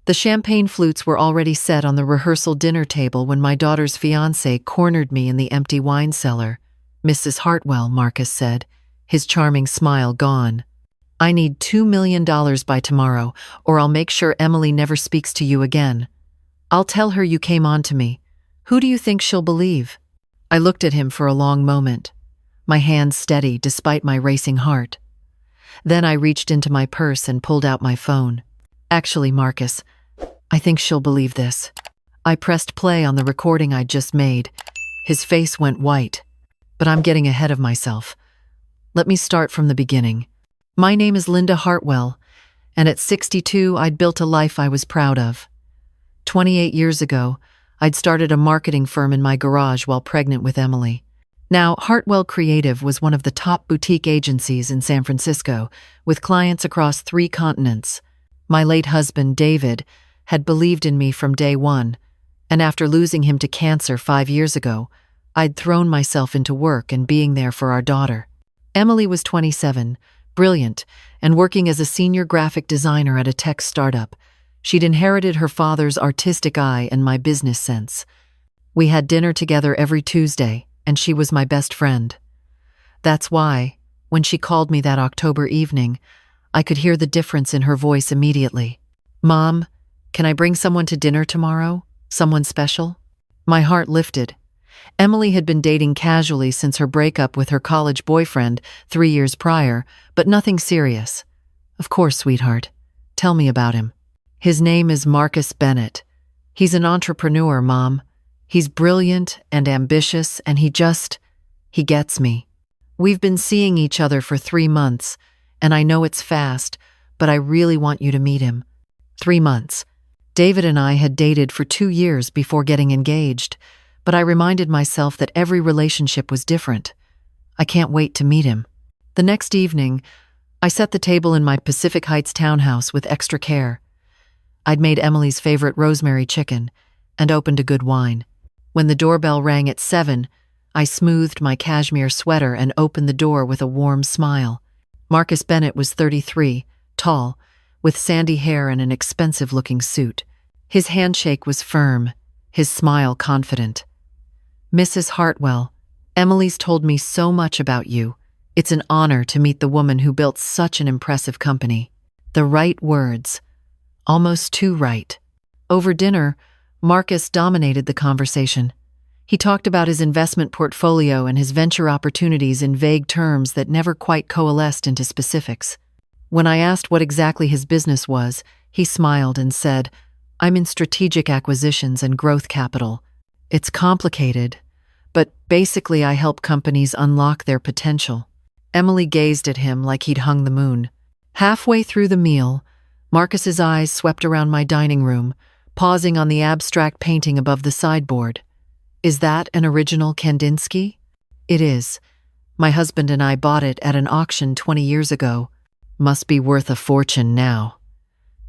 The champagne flutes were already set on the rehearsal dinner table when my daughter's fiancé cornered me in the empty wine cellar. "Mrs. Hartwell," Marcus said, his charming smile gone. "I need $2 million by tomorrow, or I'll make sure Emily never speaks to you again. I'll tell her you came on to me. Who do you think she'll believe?" I looked at him for a long moment, my hands steady despite my racing heart. Then I reached into my purse and pulled out my phone. "Actually, Marcus, I think she'll believe this." I pressed play on the recording I'd just made. His face went white. "But I'm getting ahead of myself. Let me start from the beginning. My name is Linda Hartwell, and at 62, I'd built a life I was proud of. 28 years ago, I'd started a marketing firm in my garage while pregnant with Emily. Now, Hartwell Creative was one of the top boutique agencies in San Francisco, with clients across 3 continents. My late husband, David, had believed in me from day one, and after losing him to cancer 5 years ago, I'd thrown myself into work and being there for our daughter. Emily was 27, brilliant, and working as a senior graphic designer at a tech startup. She'd inherited her father's artistic eye and my business sense. We had dinner together every Tuesday, and she was my best friend. That's why, when she called me that October evening, I could hear the difference in her voice immediately. "Mom, can I bring someone to dinner tomorrow? Someone special?" My heart lifted. Emily had been dating casually since her breakup with her college boyfriend 3 years prior, but nothing serious. "Of course, sweetheart. Tell me about him." "His name is Marcus Bennett. He's an entrepreneur, Mom. He's brilliant and ambitious, and he gets me. We've been seeing each other for 3 months, and I know it's fast, but I really want you to meet him." 3 months. David and I had dated for 2 years before getting engaged, but I reminded myself that every relationship was different. I can't wait to meet him. The next evening, I set the table in my Pacific Heights townhouse with extra care. I'd made Emily's favorite rosemary chicken and opened a good wine. When the doorbell rang at 7, I smoothed my cashmere sweater and opened the door with a warm smile. Marcus Bennett was 33, tall, with sandy hair and an expensive-looking suit. His handshake was firm, his smile confident. "Mrs. Hartwell, Emily's told me so much about you. It's an honor to meet the woman who built such an impressive company." The right words. Almost too right. Over dinner, Marcus dominated the conversation. He talked about his investment portfolio and his venture opportunities in vague terms that never quite coalesced into specifics. When I asked what exactly his business was, he smiled and said, "I'm in strategic acquisitions and growth capital. It's complicated, but basically I help companies unlock their potential." Emily gazed at him like he'd hung the moon. Halfway through the meal, Marcus's eyes swept around my dining room, pausing on the abstract painting above the sideboard. "Is that an original Kandinsky?" "It is. My husband and I bought it at an auction 20 years ago. Must be worth a fortune now."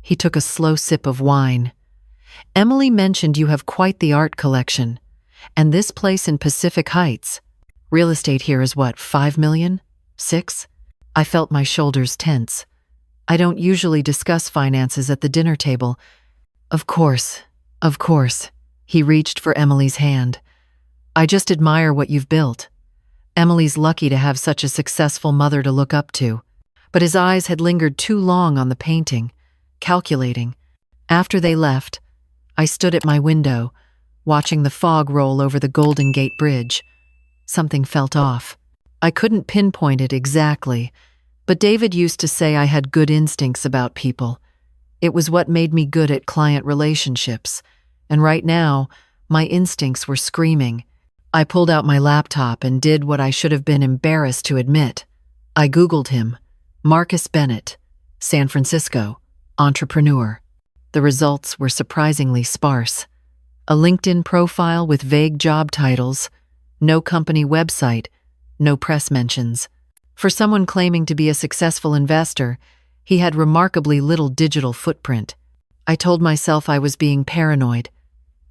He took a slow sip of wine. "Emily mentioned you have quite the art collection. And this place in Pacific Heights. Real estate here is what, 5 million? 6? I felt my shoulders tense. I don't usually discuss finances at the dinner table. Of course. He reached for Emily's hand. "I just admire what you've built. Emily's lucky to have such a successful mother to look up to." But his eyes had lingered too long on the painting, calculating. After they left, I stood at my window, watching the fog roll over the Golden Gate Bridge. Something felt off. I couldn't pinpoint it exactly, but David used to say I had good instincts about people. It was what made me good at client relationships, and right now, my instincts were screaming. I pulled out my laptop and did what I should have been embarrassed to admit. I Googled him. Marcus Bennett, San Francisco, entrepreneur. The results were surprisingly sparse. A LinkedIn profile with vague job titles, no company website, no press mentions. For someone claiming to be a successful investor, he had remarkably little digital footprint. I told myself I was being paranoid.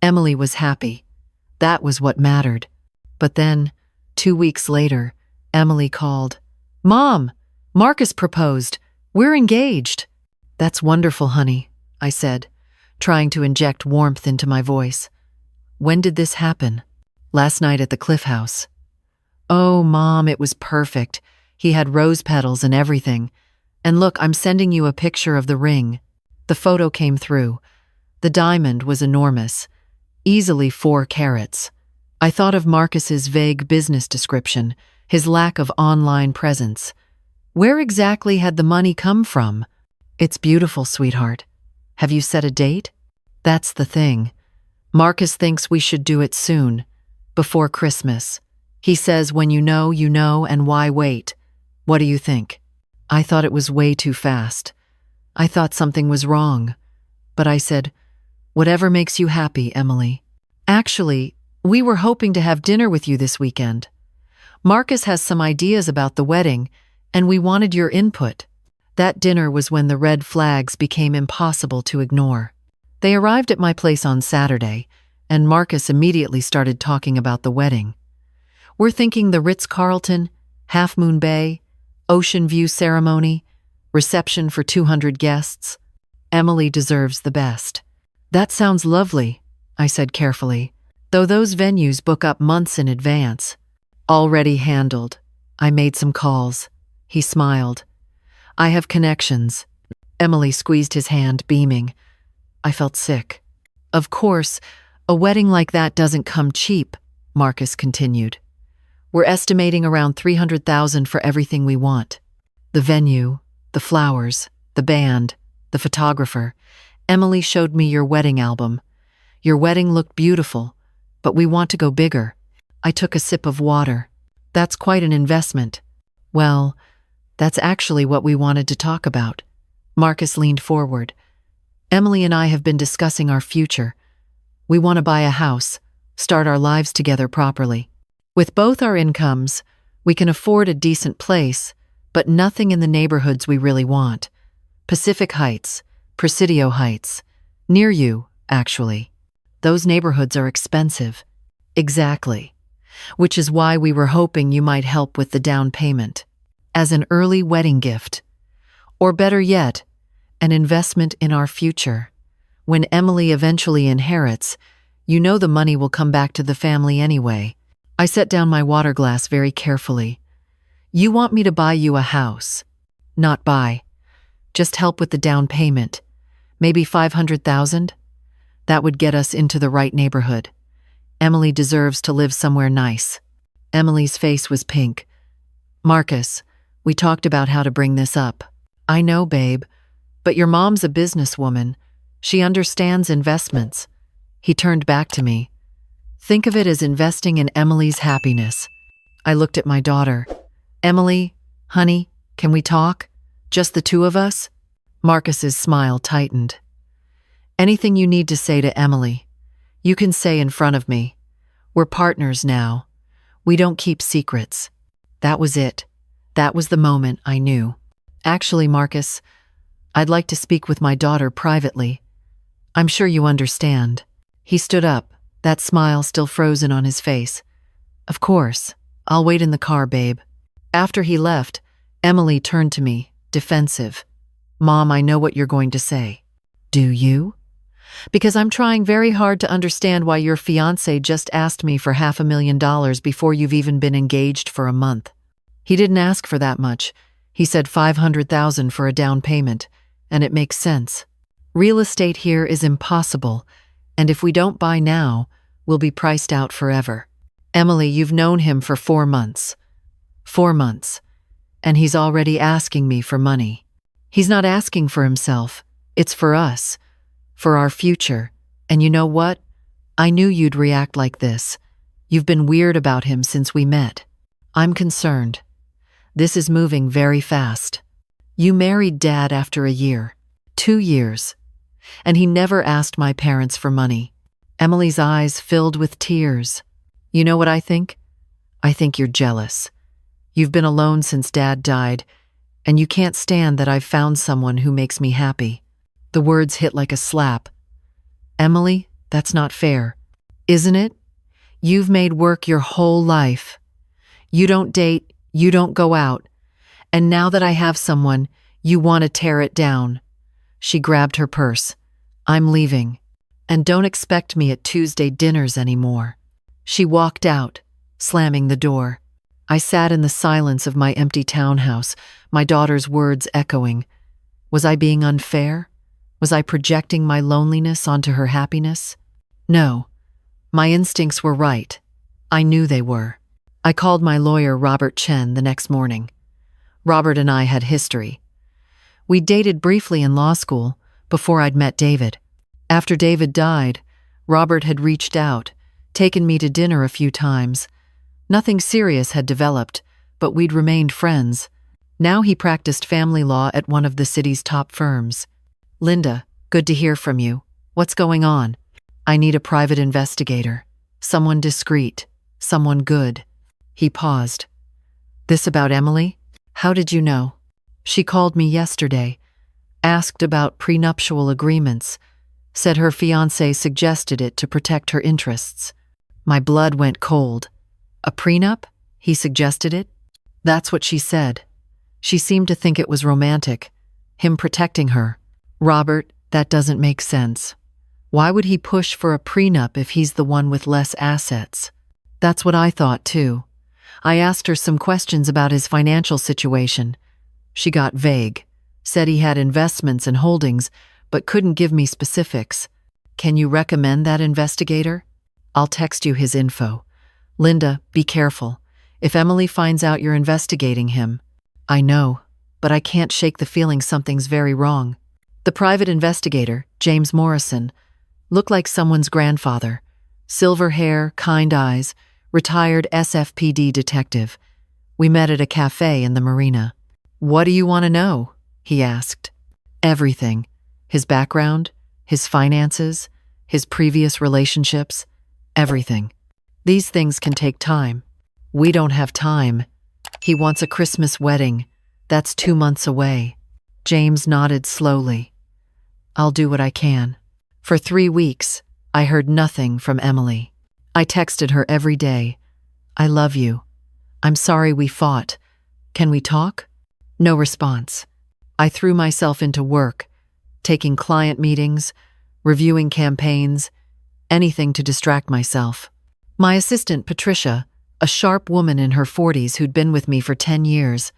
Emily was happy. That was what mattered. But then, 2 weeks later, Emily called. "Mom, Marcus proposed. We're engaged." "That's wonderful, honey," I said, trying to inject warmth into my voice. When did this happen? Last night at the Cliff House. Oh, Mom, it was perfect. He had rose petals and everything. And look, I'm sending you a picture of the ring. The photo came through. The diamond was enormous, easily 4 carats. I thought of Marcus's vague business description, his lack of online presence. Where exactly had the money come from? It's beautiful, sweetheart. Have you set a date? That's the thing. Marcus thinks we should do it soon, before Christmas. He says when you know, and why wait? What do you think? I thought it was way too fast. I thought something was wrong. But I said, whatever makes you happy, Emily. Actually, we were hoping to have dinner with you this weekend. Marcus has some ideas about the wedding, and we wanted your input. That dinner was when the red flags became impossible to ignore. They arrived at my place on Saturday, and Marcus immediately started talking about the wedding. We're thinking the Ritz-Carlton, Half Moon Bay, ocean view ceremony, reception for 200 guests. Emily deserves the best. That sounds lovely, I said carefully, though those venues book up months in advance. Already handled. I made some calls. He smiled. I have connections. Emily squeezed his hand, beaming. I felt sick. Of course, a wedding like that doesn't come cheap, Marcus continued. We're estimating around $300,000 for everything we want. The venue, the flowers, the band, the photographer. Emily showed me your wedding album. Your wedding looked beautiful, but we want to go bigger. I took a sip of water. That's quite an investment. Well, that's actually what we wanted to talk about. Marcus leaned forward. Emily and I have been discussing our future. We want to buy a house, start our lives together properly. With both our incomes, we can afford a decent place, but nothing in the neighborhoods we really want. Pacific Heights, Presidio Heights. Near you, actually. Those neighborhoods are expensive. Exactly. Which is why we were hoping you might help with the down payment. As an early wedding gift. Or better yet, an investment in our future. When Emily eventually inherits, you know the money will come back to the family anyway. I set down my water glass very carefully. You want me to buy you a house. Not buy. Just help with the down payment. Maybe $500,000? That would get us into the right neighborhood. Emily deserves to live somewhere nice. Emily's face was pink. Marcus, we talked about how to bring this up. I know, babe, but your mom's a businesswoman. She understands investments. He turned back to me. Think of it as investing in Emily's happiness. I looked at my daughter. Emily, honey, can we talk? Just the two of us? Marcus's smile tightened. Anything you need to say to Emily, you can say in front of me. We're partners now. We don't keep secrets. That was it. That was the moment I knew. Actually, Marcus, I'd like to speak with my daughter privately. I'm sure you understand. He stood up, that smile still frozen on his face. Of course. I'll wait in the car, babe. After he left, Emily turned to me, defensive. Mom, I know what you're going to say. Do you? Because I'm trying very hard to understand why your fiancé just asked me for $500,000 before you've even been engaged for a month. He didn't ask for that much. He said $500,000 for a down payment, and it makes sense. Real estate here is impossible, and if we don't buy now, we'll be priced out forever. Emily, you've known him for 4 months. 4 months. And he's already asking me for money. He's not asking for himself. It's for us. For our future. And you know what? I knew you'd react like this. You've been weird about him since we met. I'm concerned. This is moving very fast. You married Dad after a year. 2 years. And he never asked my parents for money. Emily's eyes filled with tears. You know what I think? I think you're jealous. You've been alone since Dad died, and you can't stand that I've found someone who makes me happy. The words hit like a slap. Emily, that's not fair. Isn't it? You've made work your whole life. You don't date, you don't go out. And now that I have someone, you want to tear it down. She grabbed her purse. I'm leaving. And don't expect me at Tuesday dinners anymore." She walked out, slamming the door. I sat in the silence of my empty townhouse, my daughter's words echoing. Was I being unfair? Was I projecting my loneliness onto her happiness? No. My instincts were right. I knew they were. I called my lawyer, Robert Chen, the next morning. Robert and I had history. We dated briefly in law school before I'd met David. After David died, Robert had reached out, taken me to dinner a few times. Nothing serious had developed, but we'd remained friends. Now he practiced family law at one of the city's top firms. "Linda, good to hear from you. What's going on?" "I need a private investigator. Someone discreet. Someone good." He paused. "This about Emily? How did you know?" "She called me yesterday. Asked about prenuptial agreements. Said her fiancé suggested it to protect her interests." My blood went cold. "A prenup? He suggested it?" "That's what she said. She seemed to think it was romantic. Him protecting her." "Robert, that doesn't make sense. Why would he push for a prenup if he's the one with less assets?" "That's what I thought too. I asked her some questions about his financial situation. She got vague, said he had investments and holdings, but couldn't give me specifics." "Can you recommend that investigator?" "I'll text you his info. Linda, be careful. If Emily finds out you're investigating him." "I know, but I can't shake the feeling something's very wrong." The private investigator, James Morrison, looked like someone's grandfather. Silver hair, kind eyes, retired SFPD detective. We met at a cafe in the marina. "What do you want to know?" he asked. "Everything. His background, his finances, his previous relationships, everything. These things can take time." "We don't have time. He wants a Christmas wedding. That's 2 months away." James nodded slowly. "I'll do what I can." For 3 weeks, I heard nothing from Emily. I texted her every day. "I love you. I'm sorry we fought. Can we talk?" No response. I threw myself into work, taking client meetings, reviewing campaigns, anything to distract myself. My assistant, Patricia, a sharp woman in her 40s who'd been with me for 10 years,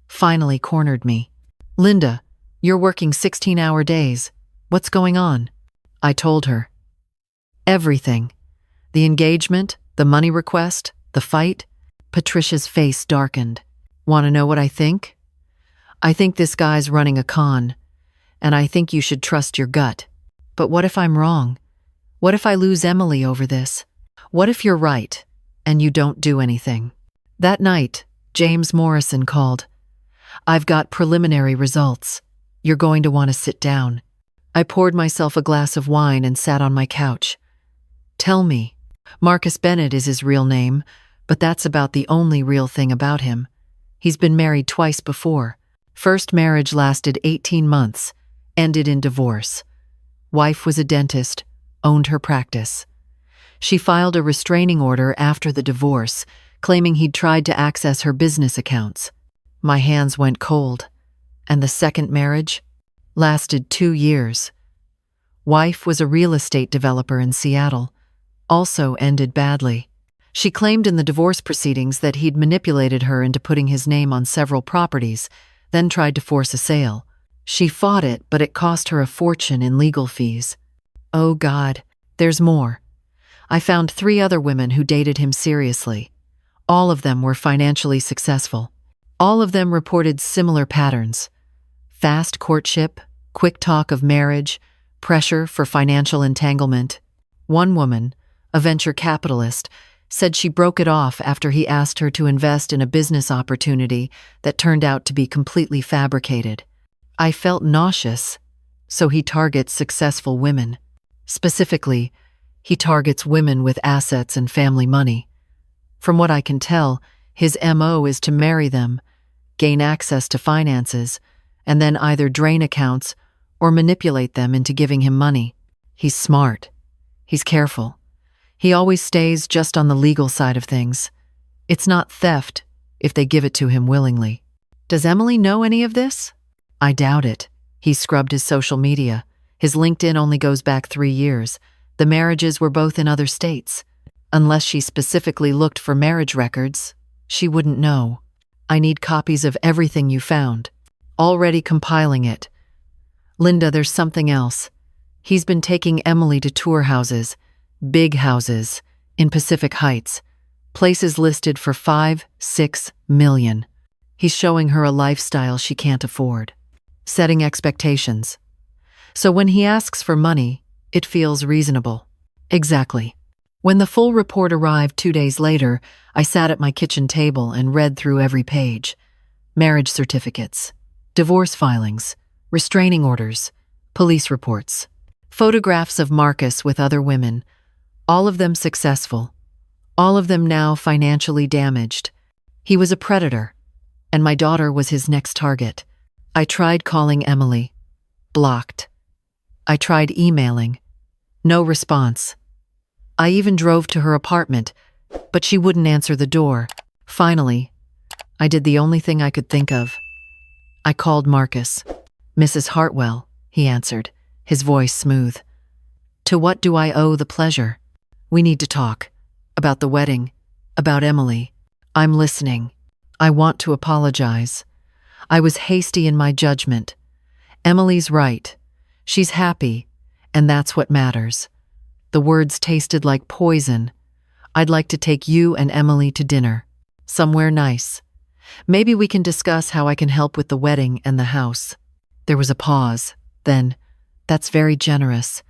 finally cornered me. "Linda, you're working 16-hour days. What's going on?" I told her. Everything. The engagement, the money request, the fight. Patricia's face darkened. "Want to know what I think?" "I think this guy's running a con, and I think you should trust your gut. But what if I'm wrong? What if I lose Emily over this? What if you're right, and you don't do anything?" That night, James Morrison called. "I've got preliminary results. You're going to want to sit down." I poured myself a glass of wine and sat on my couch. "Tell me." Marcus Bennett is his real name, but that's about the only real thing about him. He's been married twice before. First marriage lasted 18 months, ended in divorce. Wife was a dentist, owned her practice. She filed a restraining order after the divorce, claiming he'd tried to access her business accounts. My hands went cold. And the second marriage lasted 2 years. Wife was a real estate developer in Seattle, also ended badly. She claimed in the divorce proceedings that he'd manipulated her into putting his name on several properties, then tried to force a sale. She fought it, but it cost her a fortune in legal fees. Oh God, there's more. I found 3 other women who dated him seriously. All of them were financially successful. All of them reported similar patterns. Fast courtship, quick talk of marriage, pressure for financial entanglement. One woman, a venture capitalist, said she broke it off after he asked her to invest in a business opportunity that turned out to be completely fabricated. I felt nauseous, so he targets successful women. Specifically, he targets women with assets and family money. From what I can tell, his MO is to marry them, gain access to finances, and then either drain accounts or manipulate them into giving him money. He's smart. He's careful. He always stays just on the legal side of things. It's not theft if they give it to him willingly. Does Emily know any of this? I doubt it. He scrubbed his social media. His LinkedIn only goes back 3 years. The marriages were both in other states. Unless she specifically looked for marriage records, she wouldn't know. I need copies of everything you found. Already compiling it. Linda, there's something else. He's been taking Emily to tour houses, big houses, in Pacific Heights, places listed for 5-6 million. He's showing her a lifestyle she can't afford. Setting expectations. So when he asks for money, it feels reasonable. Exactly. When the full report arrived 2 days later, I sat at my kitchen table and read through every page. Marriage certificates, divorce filings, restraining orders, police reports, photographs of Marcus with other women, all of them successful, all of them now financially damaged. He was a predator, and my daughter was his next target. I tried calling Emily. Blocked. I tried emailing. No response. I even drove to her apartment, but she wouldn't answer the door. Finally, I did the only thing I could think of. I called Marcus. Mrs. Hartwell, he answered, his voice smooth. To what do I owe the pleasure? We need to talk. About the wedding. About Emily. I'm listening. I want to apologize. I was hasty in my judgment. Emily's right. She's happy, and that's what matters. The words tasted like poison. I'd like to take you and Emily to dinner. Somewhere nice. Maybe we can discuss how I can help with the wedding and the house. There was a pause. Then, that's very generous.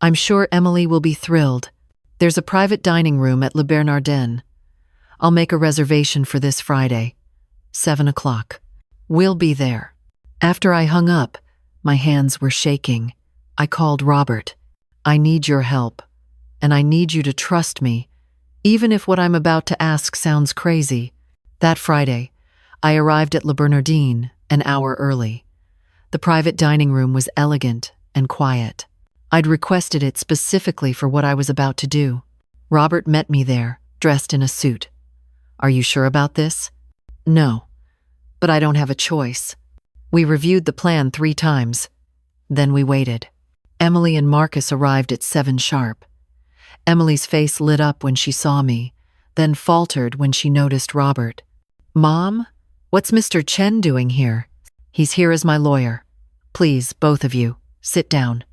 I'm sure Emily will be thrilled. There's a private dining room at Le Bernardin. I'll make a reservation for this Friday. 7 o'clock. We'll be there. After I hung up, my hands were shaking. I called Robert. I need your help, and I need you to trust me, even if what I'm about to ask sounds crazy. That Friday, I arrived at Le Bernardin an hour early. The private dining room was elegant and quiet. I'd requested it specifically for what I was about to do. Robert met me there, dressed in a suit. Are you sure about this? No, but I don't have a choice. We reviewed the plan 3 times. Then we waited. Emily and Marcus arrived at 7 sharp. Emily's face lit up when she saw me, then faltered when she noticed Robert. Mom, what's Mr. Chen doing here? He's here as my lawyer. Please, both of you, sit down.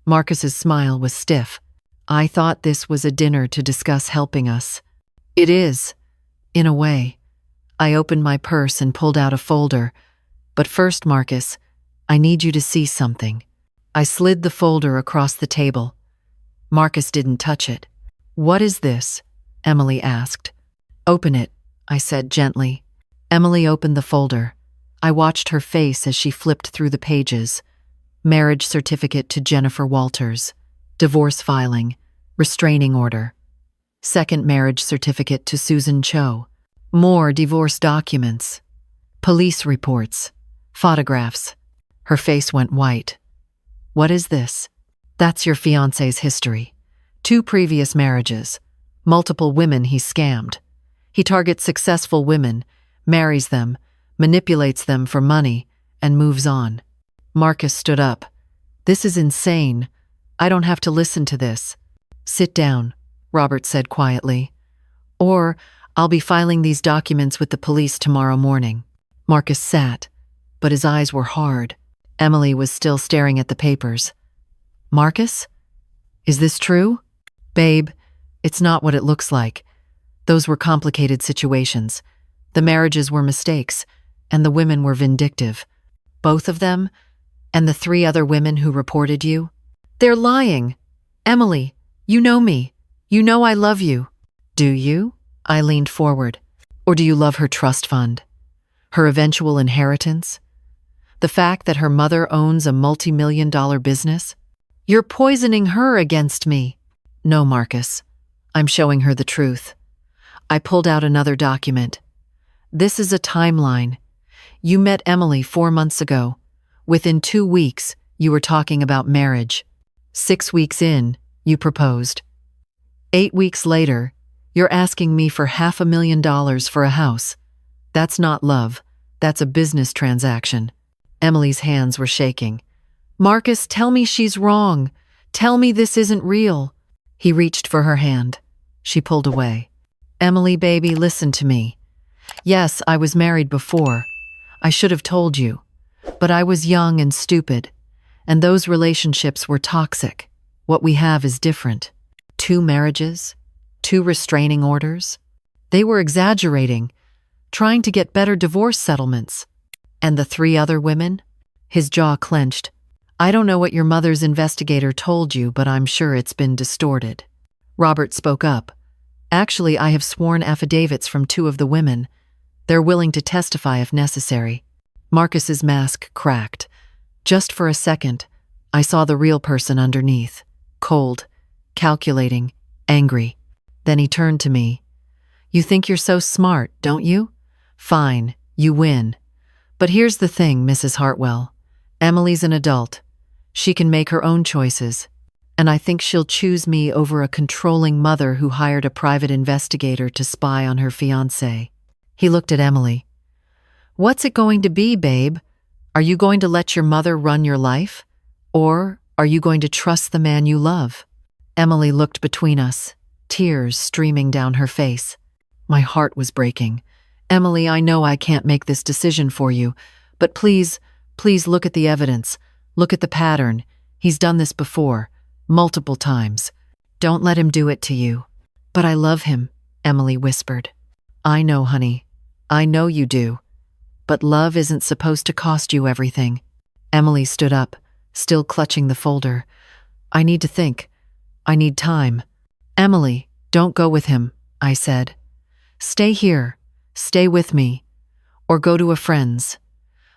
Marcus's smile was stiff. I thought this was a dinner to discuss helping us. It is, in a way. I opened my purse and pulled out a folder. But first, Marcus, I need you to see something. I slid the folder across the table. Marcus didn't touch it. What is this? Emily asked. Open it, I said gently. Emily opened the folder. I watched her face as she flipped through the pages. Marriage certificate to Jennifer Walters. Divorce filing. Restraining order. Second marriage certificate to Susan Cho. More divorce documents. Police reports. Photographs. Her face went white. What is this? That's your fiancé's history. 2 previous marriages. Multiple women he scammed. He targets successful women, marries them, manipulates them for money, and moves on. Marcus stood up. This is insane. I don't have to listen to this. Sit down, Robert said quietly. Or I'll be filing these documents with the police tomorrow morning. Marcus sat, but his eyes were hard. Emily was still staring at the papers. Marcus? Is this true? Babe, it's not what it looks like. Those were complicated situations. The marriages were mistakes, and the women were vindictive. Both of them? And the 3 other women who reported you? They're lying. Emily, you know me. You know I love you. Do you? I leaned forward. Or do you love her trust fund? Her eventual inheritance? The fact that her mother owns a multi-million-dollar business? You're poisoning her against me. No, Marcus. I'm showing her the truth. I pulled out another document. This is a timeline. You met Emily 4 months ago. Within 2 weeks, you were talking about marriage. 6 weeks in, you proposed. 8 weeks later, you're asking me for $500,000 for a house. That's not love. That's a business transaction. Emily's hands were shaking. Marcus, tell me she's wrong. Tell me this isn't real. He reached for her hand. She pulled away. Emily, baby, listen to me. Yes, I was married before. I should have told you. But I was young and stupid. And those relationships were toxic. What we have is different. 2 marriages, 2 restraining orders. They were exaggerating, trying to get better divorce settlements. And the 3 other women? His jaw clenched. I don't know what your mother's investigator told you, but I'm sure it's been distorted. Robert spoke up. Actually, I have sworn affidavits from 2 of the women. They're willing to testify if necessary. Marcus's mask cracked. Just for a second, I saw the real person underneath. Cold, calculating, angry. Then he turned to me. You think you're so smart, don't you? Fine, you win. But here's the thing, Mrs. Hartwell. Emily's an adult. She can make her own choices. And I think she'll choose me over a controlling mother who hired a private investigator to spy on her fiancé. He looked at Emily. What's it going to be, babe? Are you going to let your mother run your life? Or are you going to trust the man you love? Emily looked between us, tears streaming down her face. My heart was breaking. Emily, I know I can't make this decision for you, but please look at the evidence. Look at the pattern. He's done this before, multiple times. Don't let him do it to you. But I love him, Emily whispered. I know, honey. I know you do. But love isn't supposed to cost you everything. Emily stood up, still clutching the folder. I need to think. I need time. Emily, don't go with him, I said. Stay here. Stay with me. Or go to a friend's.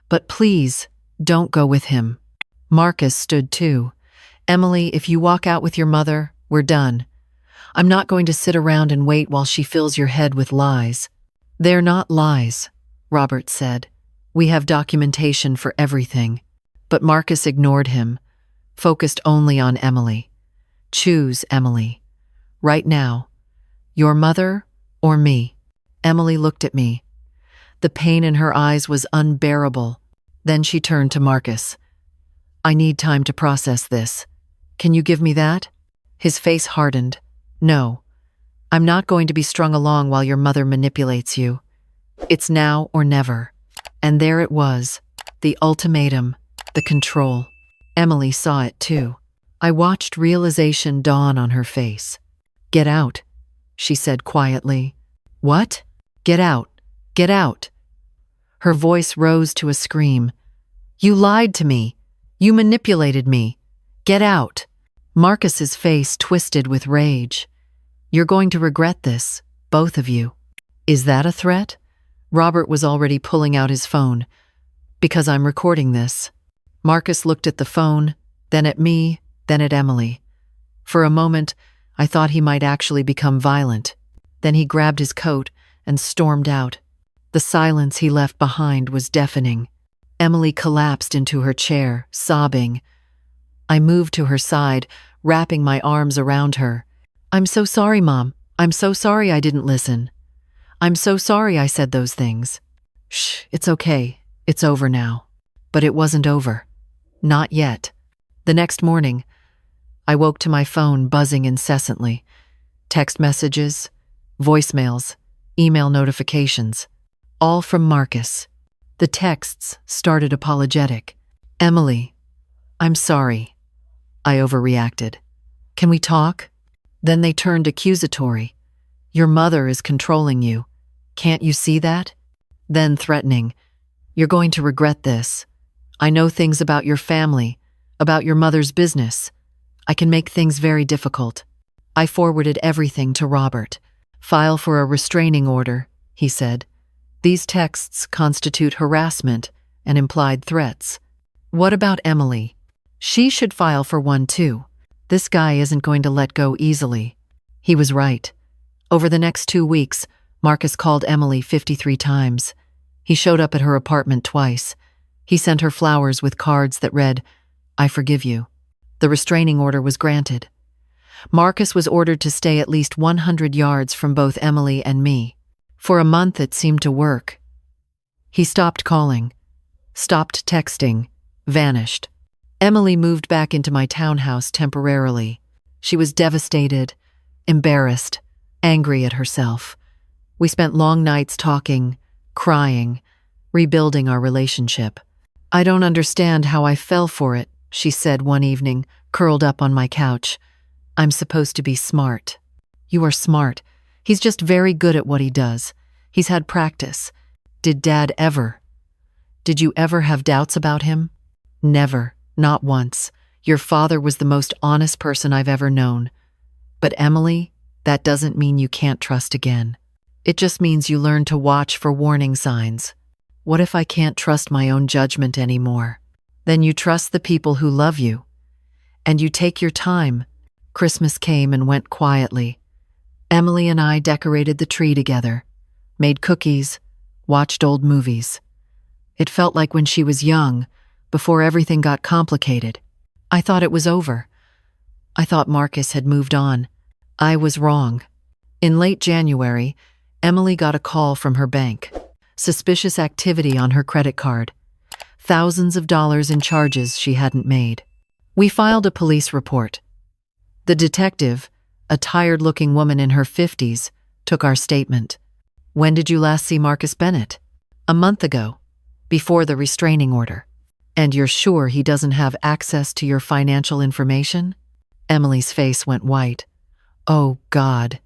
But please, don't go with him. Marcus stood too. Emily, if you walk out with your mother, we're done. I'm not going to sit around and wait while she fills your head with lies. They're not lies, Robert said. We have documentation for everything. But Marcus ignored him, focused only on Emily. Choose, Emily. Right now. Your mother or me? Emily looked at me. The pain in her eyes was unbearable. Then she turned to Marcus. I need time to process this. Can you give me that? His face hardened. No. I'm not going to be strung along while your mother manipulates you. It's now or never. And there it was, the ultimatum, the control. Emily saw it too. I watched realization dawn on her face. Get out, she said quietly. What? Get out. Get out. Her voice rose to a scream. You lied to me. You manipulated me. Get out. Marcus's face twisted with rage. You're going to regret this, both of you. Is that a threat? Robert was already pulling out his phone. Because I'm recording this. Marcus looked at the phone, then at me, then at Emily. For a moment, I thought he might actually become violent. Then he grabbed his coat and stormed out. The silence he left behind was deafening. Emily collapsed into her chair, sobbing. I moved to her side, wrapping my arms around her. I'm so sorry, Mom. I'm so sorry I didn't listen. I'm so sorry I said those things. Shh, it's okay. It's over now. But it wasn't over. Not yet. The next morning, I woke to my phone buzzing incessantly. Text messages, voicemails, email notifications. All from Marcus. The texts started apologetic. Emily, I'm sorry. I overreacted. Can we talk? Then they turned accusatory. Your mother is controlling you. Can't you see that? Then threatening. You're going to regret this. I know things about your family, about your mother's business. I can make things very difficult. I forwarded everything to Robert. File for a restraining order, he said. These texts constitute harassment and implied threats. What about Emily? She should file for one too. This guy isn't going to let go easily. He was right. Over the next 2 weeks, Marcus called Emily 53 times. He showed up at her apartment twice. He sent her flowers with cards that read, I forgive you. The restraining order was granted. Marcus was ordered to stay at least 100 yards from both Emily and me. For a month it seemed to work. He stopped calling, stopped texting, vanished. Emily moved back into my townhouse temporarily. She was devastated, embarrassed, angry at herself. We spent long nights talking, crying, rebuilding our relationship. "I don't understand how I fell for it," she said one evening, curled up on my couch. "I'm supposed to be smart." "You are smart. He's just very good at what he does. He's had practice." "Did Dad ever? Did you ever have doubts about him?" "Never, not once. Your father was the most honest person I've ever known." "But Emily, that doesn't mean you can't trust again. It just means you learn to watch for warning signs." "What if I can't trust my own judgment anymore?" "Then you trust the people who love you. And you take your time." Christmas came and went quietly. Emily and I decorated the tree together, made cookies, watched old movies. It felt like when she was young, before everything got complicated. I thought it was over. I thought Marcus had moved on. I was wrong. In late January, Emily got a call from her bank. Suspicious activity on her credit card. Thousands of dollars in charges she hadn't made. We filed a police report. The detective, a tired-looking woman in her 50s, took our statement. "When did you last see Marcus Bennett?" "A month ago, before the restraining order." "And you're sure he doesn't have access to your financial information?" Emily's face went white. "Oh, God.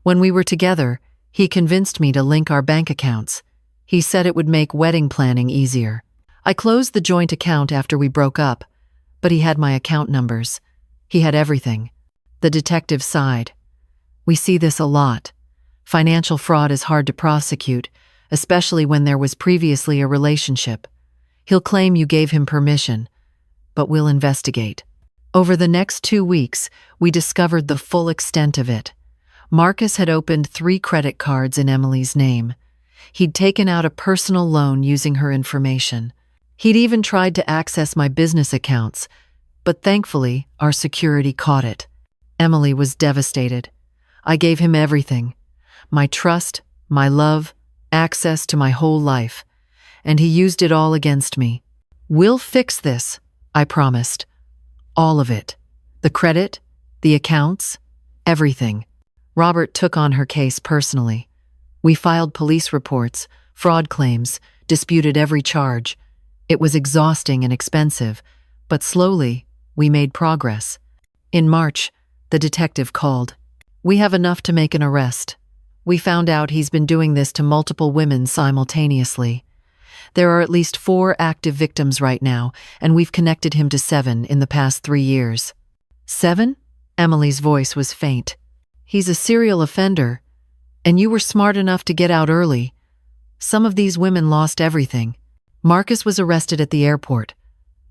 When we were together, he convinced me to link our bank accounts. He said it would make wedding planning easier. I closed the joint account after we broke up, but he had my account numbers. He had everything." The detective sighed. "We see this a lot. Financial fraud is hard to prosecute, especially when there was previously a relationship. He'll claim you gave him permission, but we'll investigate." Over the next 2 weeks, we discovered the full extent of it. Marcus had opened 3 credit cards in Emily's name. He'd taken out a personal loan using her information. He'd even tried to access my business accounts, but thankfully, our security caught it. Emily was devastated. I gave him everything. My trust, my love, access to my whole life. And he used it all against me. "We'll fix this," I promised. All of it. The credit, the accounts, everything. Robert took on her case personally. We filed police reports, fraud claims, disputed every charge. It was exhausting and expensive, but slowly, we made progress. In March, the detective called. "We have enough to make an arrest. We found out he's been doing this to multiple women simultaneously. There are at least 4 active victims right now, and we've connected him to 7 in the past 3 years." "7?" Emily's voice was faint. "He's a serial offender, and you were smart enough to get out early. Some of these women lost everything." Marcus was arrested at the airport,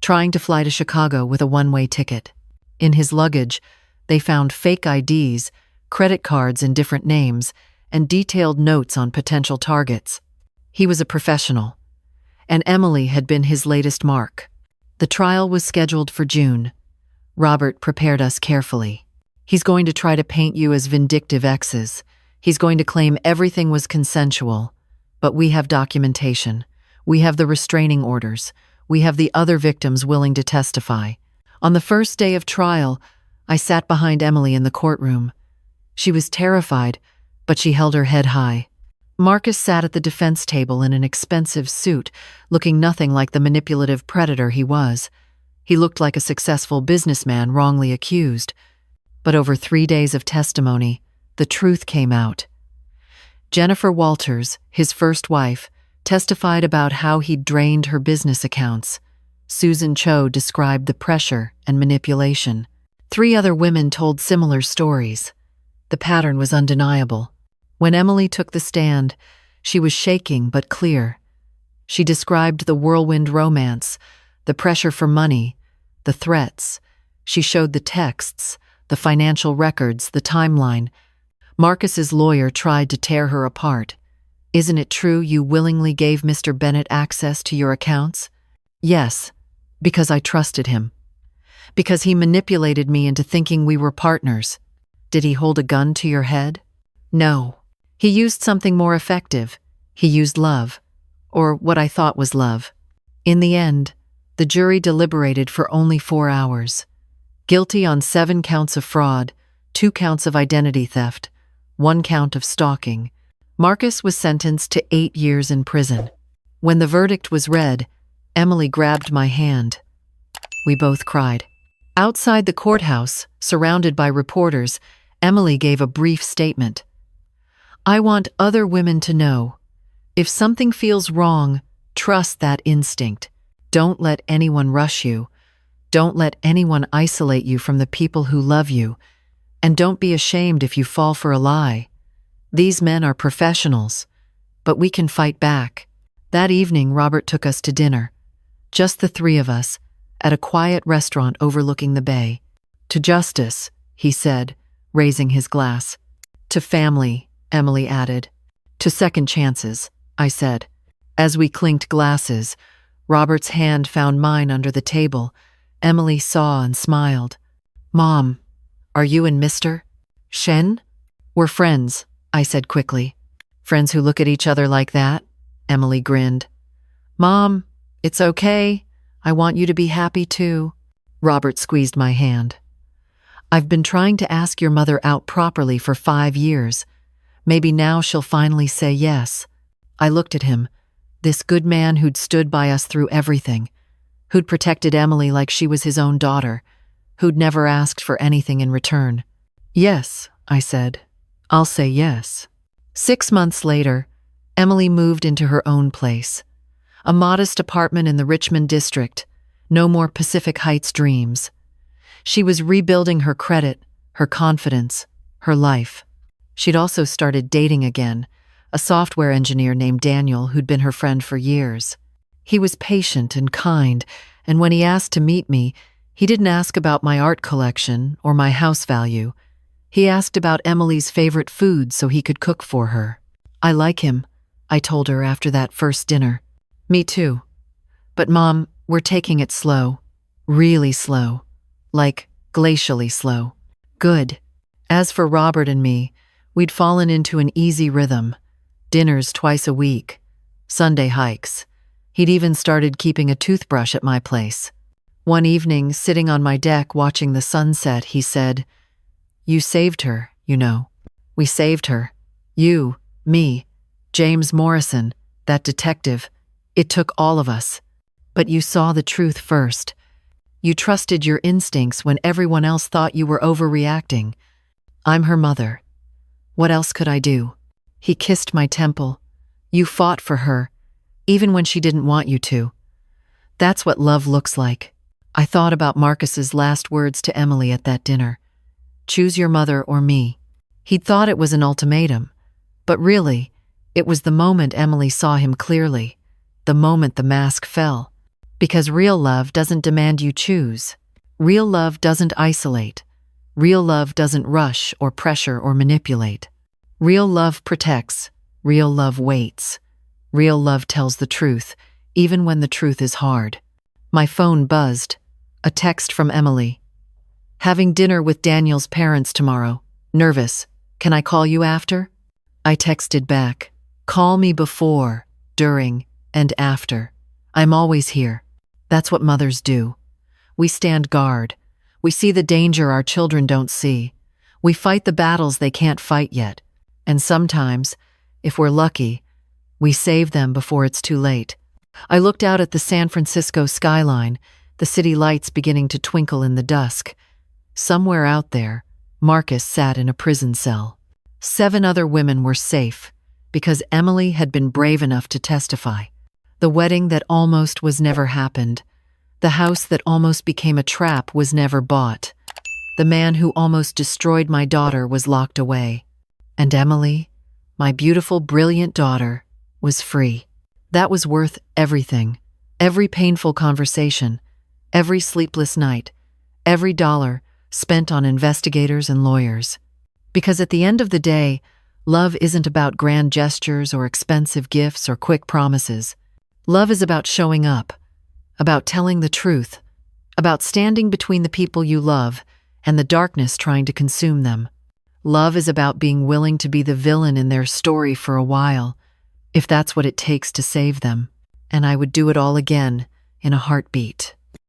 trying to fly to Chicago with a one-way ticket. In his luggage, they found fake IDs, credit cards in different names, and detailed notes on potential targets. He was a professional, and Emily had been his latest mark. The trial was scheduled for June. Robert prepared us carefully. "He's going to try to paint you as vindictive exes. He's going to claim everything was consensual. But we have documentation. We have the restraining orders. We have the other victims willing to testify." On the first day of trial, I sat behind Emily in the courtroom. She was terrified, but she held her head high. Marcus sat at the defense table in an expensive suit, looking nothing like the manipulative predator he was. He looked like a successful businessman wrongly accused. But over 3 days of testimony, the truth came out. Jennifer Walters, his first wife, testified about how he'd drained her business accounts. Susan Cho described the pressure and manipulation. 3 other women told similar stories. The pattern was undeniable. When Emily took the stand, she was shaking but clear. She described the whirlwind romance, the pressure for money, the threats. She showed the texts, the financial records, the timeline. Marcus's lawyer tried to tear her apart. "Isn't it true you willingly gave Mr. Bennett access to your accounts?" "Yes, because I trusted him. Because he manipulated me into thinking we were partners." "Did he hold a gun to your head?" "No. He used something more effective. He used love, or what I thought was love. In the end, The jury deliberated for only 4 hours. Guilty on 7 counts of fraud, 2 counts of identity theft, 1 count of stalking. Marcus was sentenced to 8 years in prison. When the verdict was read, Emily grabbed my hand. We both cried. Outside the courthouse, surrounded by reporters, Emily gave a brief statement. "I want other women to know. If something feels wrong, trust that instinct. Don't let anyone rush you. Don't let anyone isolate you from the people who love you. And don't be ashamed if you fall for a lie. These men are professionals, but we can fight back." That evening, Robert took us to dinner. Just the 3 of us, at a quiet restaurant overlooking the bay. "To justice," he said, raising his glass. "To family," Emily added. "To second chances," I said. As we clinked glasses, Robert's hand found mine under the table. Emily saw and smiled. "Mom, are you and Mr. Shen?" "We're friends," I said quickly. "Friends who look at each other like that?" Emily grinned. "Mom, it's okay. I want you to be happy too." Robert squeezed my hand. "I've been trying to ask your mother out properly for 5 years. Maybe now she'll finally say yes." I looked at him, this good man who'd stood by us through everything, who'd protected Emily like she was his own daughter, who'd never asked for anything in return. "Yes," I said. "I'll say yes." 6 months later, Emily moved into her own place. A modest apartment in the Richmond district, no more Pacific Heights dreams. She was rebuilding her credit, her confidence, her life. She'd also started dating again, a software engineer named Daniel who'd been her friend for years. He was patient and kind, and when he asked to meet me, he didn't ask about my art collection or my house value. He asked about Emily's favorite food so he could cook for her. "I like him," I told her after that first dinner. "Me too. But Mom, we're taking it slow. Really slow. Like glacially slow." "Good." As for Robert and me, we'd fallen into an easy rhythm. Dinners twice a week. Sunday hikes. He'd even started keeping a toothbrush at my place. One evening, sitting on my deck watching the sunset, he said, "You saved her, you know. We saved her. You, me, James Morrison, that detective. It took all of us. But you saw the truth first. You trusted your instincts when everyone else thought you were overreacting. I'm her mother. What else could I do?" He kissed my temple. "You fought for her, even when she didn't want you to. That's what love looks like." I thought about Marcus's last words to Emily at that dinner. "Choose your mother or me." He'd thought it was an ultimatum, but really, it was the moment Emily saw him clearly, the moment the mask fell. Because real love doesn't demand you choose. Real love doesn't isolate. Real love doesn't rush or pressure or manipulate. Real love protects. Real love waits. Real love tells the truth, even when the truth is hard. My phone buzzed. A text from Emily. "Having dinner with Daniel's parents tomorrow. Nervous. Can I call you after?" I texted back. "Call me before, during, and after. I'm always here." That's what mothers do. We stand guard. We see the danger our children don't see. We fight the battles they can't fight yet. And sometimes, if we're lucky, we save them before it's too late. I looked out at the San Francisco skyline, the city lights beginning to twinkle in the dusk. Somewhere out there, Marcus sat in a prison cell. 7 other women were safe, because Emily had been brave enough to testify. The wedding that almost was never happened. The house that almost became a trap was never bought. The man who almost destroyed my daughter was locked away. And Emily, my beautiful, brilliant daughter, was free. That was worth everything. Every painful conversation, every sleepless night, every dollar spent on investigators and lawyers. Because at the end of the day, love isn't about grand gestures or expensive gifts or quick promises. Love is about showing up, about telling the truth, about standing between the people you love and the darkness trying to consume them. Love is about being willing to be the villain in their story for a while, if that's what it takes to save them. And I would do it all again, in a heartbeat.